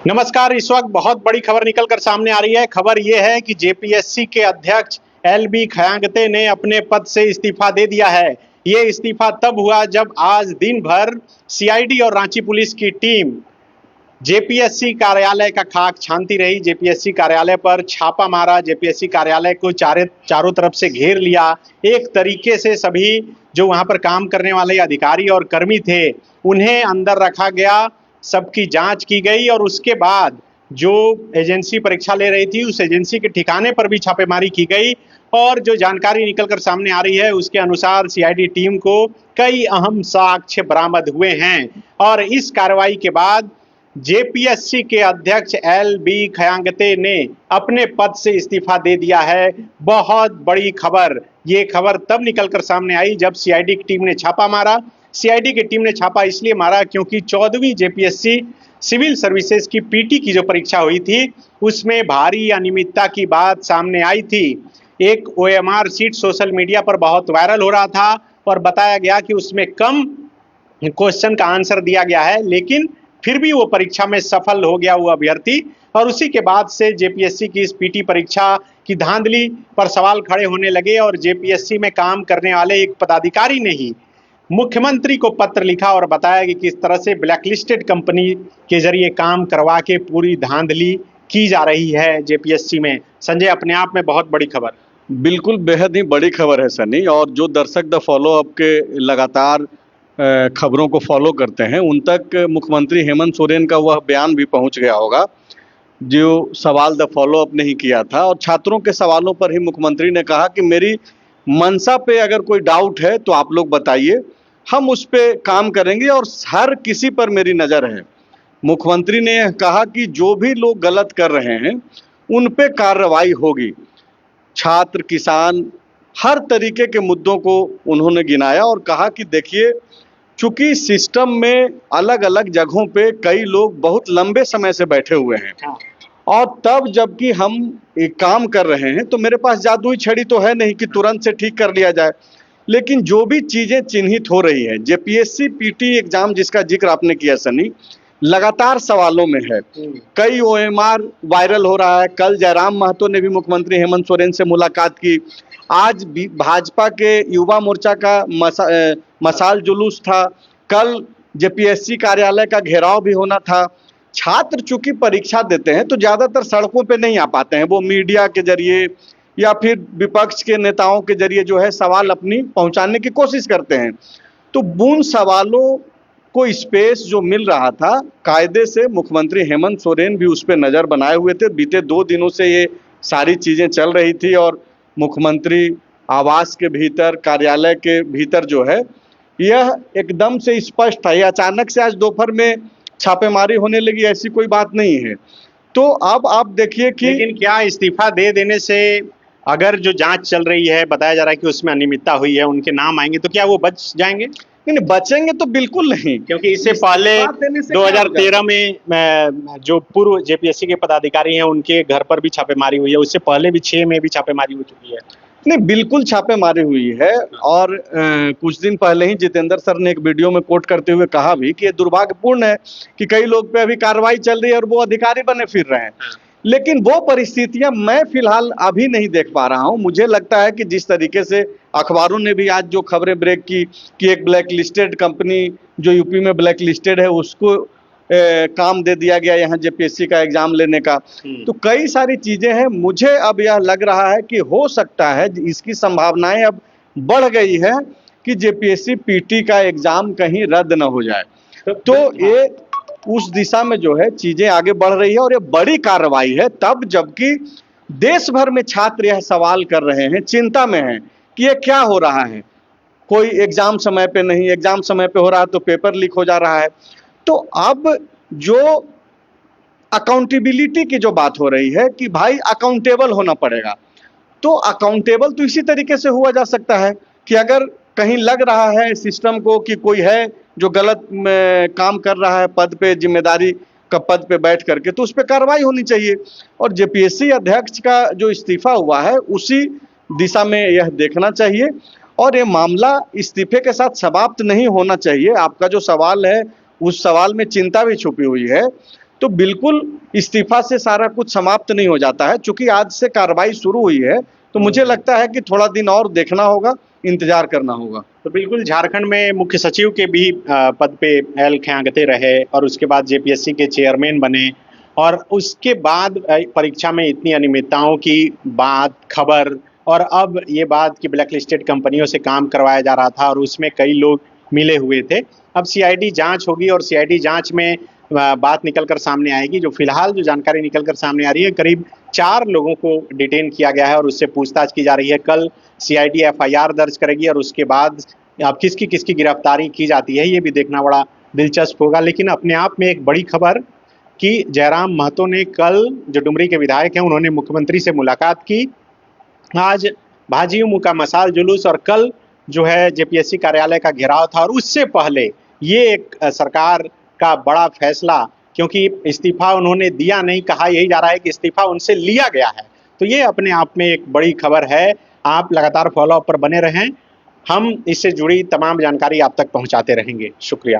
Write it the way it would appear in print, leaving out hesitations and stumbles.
नमस्कार। इस वक्त बहुत बड़ी खबर निकल कर सामने आ रही है। खबर यह है कि जेपीएससी के अध्यक्ष एलबी खयांगते ने अपने पद से इस्तीफा दे दिया है। ये इस्तीफा तब हुआ जब आज दिन भर सीआईडी और रांची पुलिस की टीम जेपीएससी कार्यालय का खाक छानती रही। जेपीएससी कार्यालय पर छापा मारा, जेपीएससी कार्यालय को चारों तरफ से घेर लिया। एक तरीके से सभी जो वहां पर काम करने वाले अधिकारी और कर्मी थे उन्हें अंदर रखा गया, सबकी जांच की गई और उसके बाद जो एजेंसी परीक्षा ले रही थी उस एजेंसी के ठिकाने पर भी छापेमारी की गई। और जो जानकारी निकलकर सामने आ रही है उसके अनुसार सीआईडी टीम को कई अहम साक्ष्य बरामद हुए हैं। और इस कार्रवाई के बाद जेपीएससी के अध्यक्ष एलबी खयांगते ने अपने पद से इस्तीफा दे दिया है। बहुत बड़ी खबर। ये खबर तब निकलकर सामने आई जब सीआईडी की टीम ने छापा मारा। सीआईडी की टीम ने छापा इसलिए मारा क्योंकि 14वीं जेपीएससी सिविल सर्विसेज की पीटी की जो परीक्षा हुई थी उसमें भारी अनियमितता की बात सामने आई थी। एक ओएमआर सीट सोशल मीडिया पर बहुत वायरल हो रहा था और बताया गया कि उसमें कम क्वेश्चन का आंसर दिया गया है, लेकिन फिर भी वो परीक्षा में सफल हो गया वो अभ्यर्थी। और उसी के बाद से जेपीएससी की इस पीटी परीक्षा की धांधली पर सवाल खड़े होने लगे और जेपीएससी में काम करने वाले एक पदाधिकारी ने ही मुख्यमंत्री को पत्र लिखा और बताया कि किस तरह से ब्लैकलिस्टेड कंपनी के जरिए काम करवा के पूरी धांधली की जा रही है जेपीएससी में। संजय, अपने आप में बहुत बड़ी खबर। बिल्कुल बेहद ही बड़ी खबर है सनी। और जो दर्शक द फॉलो अप के लगातार खबरों को फॉलो करते हैं उन तक मुख्यमंत्री हेमंत सोरेन का वह बयान भी पहुंच गया होगा जो सवाल द फॉलो अप नहीं किया था। और छात्रों के सवालों पर ही मुख्यमंत्री ने कहा कि मेरी मंशा पे अगर कोई डाउट है तो आप लोग बताइए, हम उस पर काम करेंगे और हर किसी पर मेरी नज़र है। मुख्यमंत्री ने कहा कि जो भी लोग गलत कर रहे हैं उन पे कार्रवाई होगी। छात्र, किसान, हर तरीके के मुद्दों को उन्होंने गिनाया और कहा कि देखिए, चूंकि सिस्टम में अलग अलग जगहों पे कई लोग बहुत लंबे समय से बैठे हुए हैं और तब जबकि हम एक काम कर रहे हैं तो मेरे पास जादुई छड़ी तो है नहीं कि तुरंत से ठीक कर लिया जाए। लेकिन जो भी चीज़ें चिन्हित हो रही है, जेपीएससी पीटी एग्जाम जिसका जिक्र आपने किया सनी, लगातार सवालों में है। कई ओएमआर वायरल हो रहा है। कल जयराम महतो ने भी मुख्यमंत्री हेमंत सोरेन से मुलाकात की। आज भाजपा के युवा मोर्चा का मशाल जुलूस था। कल जेपीएससी कार्यालय का घेराव भी होना था। छात्र चूंकि परीक्षा देते हैं तो ज़्यादातर सड़कों पे नहीं आ पाते हैं, वो मीडिया के जरिए या फिर विपक्ष के नेताओं के जरिए जो है सवाल अपनी पहुंचाने की कोशिश करते हैं। तो उन सवालों को स्पेस जो मिल रहा था, कायदे से मुख्यमंत्री हेमंत सोरेन भी उस पर नज़र बनाए हुए थे। बीते 2 दिनों से ये सारी चीज़ें चल रही थी और मुख्यमंत्री आवास के भीतर, कार्यालय के भीतर जो है यह एकदम से स्पष्ट है। अचानक से आज दोपहर में छापेमारी होने लगी, ऐसी कोई बात नहीं है। तो अब आप देखिए कि लेकिन क्या इस्तीफा दे देने से अगर जो जांच चल रही है, बताया जा रहा है कि उसमें अनियमितता हुई है, उनके नाम आएंगे तो क्या वो बच जाएंगे? नहीं, बचेंगे तो बिल्कुल नहीं, क्योंकि इससे पहले 2013 में जो पूर्व जेपीएससी के पदाधिकारी हैं उनके घर पर भी छापेमारी हुई है। उससे पहले भी 6 में भी छापेमारी हो चुकी है। नहीं, बिल्कुल छापेमारी हुई है। और कुछ दिन पहले ही जितेंद्र सर ने एक वीडियो में कोट करते हुए कहा भी कि ये दुर्भाग्यपूर्ण है कि कई लोग पे अभी कार्रवाई चल रही है और वो अधिकारी बने फिर रहे हैं। लेकिन वो परिस्थितियां मैं फिलहाल अभी नहीं देख पा रहा हूं। मुझे लगता है कि जिस तरीके से अखबारों ने भी आज जो खबरें ब्रेक की कि एक ब्लैक लिस्टेड कंपनी जो यूपी में ब्लैक लिस्टेड है उसको काम दे दिया गया यहाँ जेपीएससी का एग्जाम लेने का, तो कई सारी चीजें हैं। मुझे अब यह लग रहा है कि हो सकता है इसकी संभावनाएं अब बढ़ गई है कि जेपीएससी पीटी का एग्जाम कहीं रद्द न हो जाए। तो ये उस दिशा में जो है चीजें आगे बढ़ रही है और ये बड़ी कार्रवाई है, तब जबकि देश भर में छात्र यह सवाल कर रहे हैं, चिंता में हैं कि ये क्या हो रहा है। कोई एग्जाम समय पे नहीं, एग्जाम समय पे हो रहा है तो पेपर लीक हो जा रहा है। तो अब जो अकाउंटेबिलिटी की जो बात हो रही है कि भाई अकाउंटेबल होना पड़ेगा, तो अकाउंटेबल तो इसी तरीके से हुआ जा सकता है कि अगर कहीं लग रहा है सिस्टम को कि कोई है जो गलत काम कर रहा है पद पे, जिम्मेदारी का पद पे बैठ करके, तो उस पर कार्रवाई होनी चाहिए। और जेपीएससी अध्यक्ष का जो इस्तीफा हुआ है उसी दिशा में यह देखना चाहिए और ये मामला इस्तीफे के साथ समाप्त नहीं होना चाहिए। आपका जो सवाल है उस सवाल में चिंता भी छुपी हुई है। तो बिल्कुल इस्तीफा से सारा कुछ समाप्त नहीं हो जाता है। चूंकि आज से कार्रवाई शुरू हुई है, तो मुझे लगता है कि थोड़ा दिन और देखना होगा, इंतजार करना होगा। तो बिल्कुल झारखंड में मुख्य सचिव के भी पद पे एल खयांगते रहे और उसके बाद जेपीएससी के चेयरमैन बने और उसके बाद परीक्षा में इतनी अनियमितताओं की बात खबर और अब ये बात कि ब्लैक लिस्टेड कंपनियों से काम करवाया जा रहा था और उसमें कई लोग मिले हुए थे। अब सीआईडी जांच होगी और सीआईडी जांच में बात निकल कर सामने आएगी। जो फिलहाल जो जानकारी निकल कर सामने आ रही है, करीब 4 लोगों को डिटेन किया गया है और उससे पूछताछ की जा रही है। कल सीआईडी एफआईआर दर्ज करेगी और उसके बाद अब किसकी किसकी गिरफ्तारी की जाती है ये भी देखना बड़ा दिलचस्प होगा। लेकिन अपने आप में एक बड़ी खबर कि जयराम महतो ने कल, जो डुमरी के विधायक हैं, उन्होंने मुख्यमंत्री से मुलाकात की। आज भाजयुमो का मशाल जुलूस और कल जो है जेपीएससी कार्यालय का घेराव था और उससे पहले ये एक सरकार का बड़ा फैसला, क्योंकि इस्तीफा उन्होंने दिया नहीं, कहा यही जा रहा है कि इस्तीफा उनसे लिया गया है। तो ये अपने आप में एक बड़ी खबर है। आप लगातार फॉलोअप पर बने रहें, हम इससे जुड़ी तमाम जानकारी आप तक पहुंचाते रहेंगे। शुक्रिया।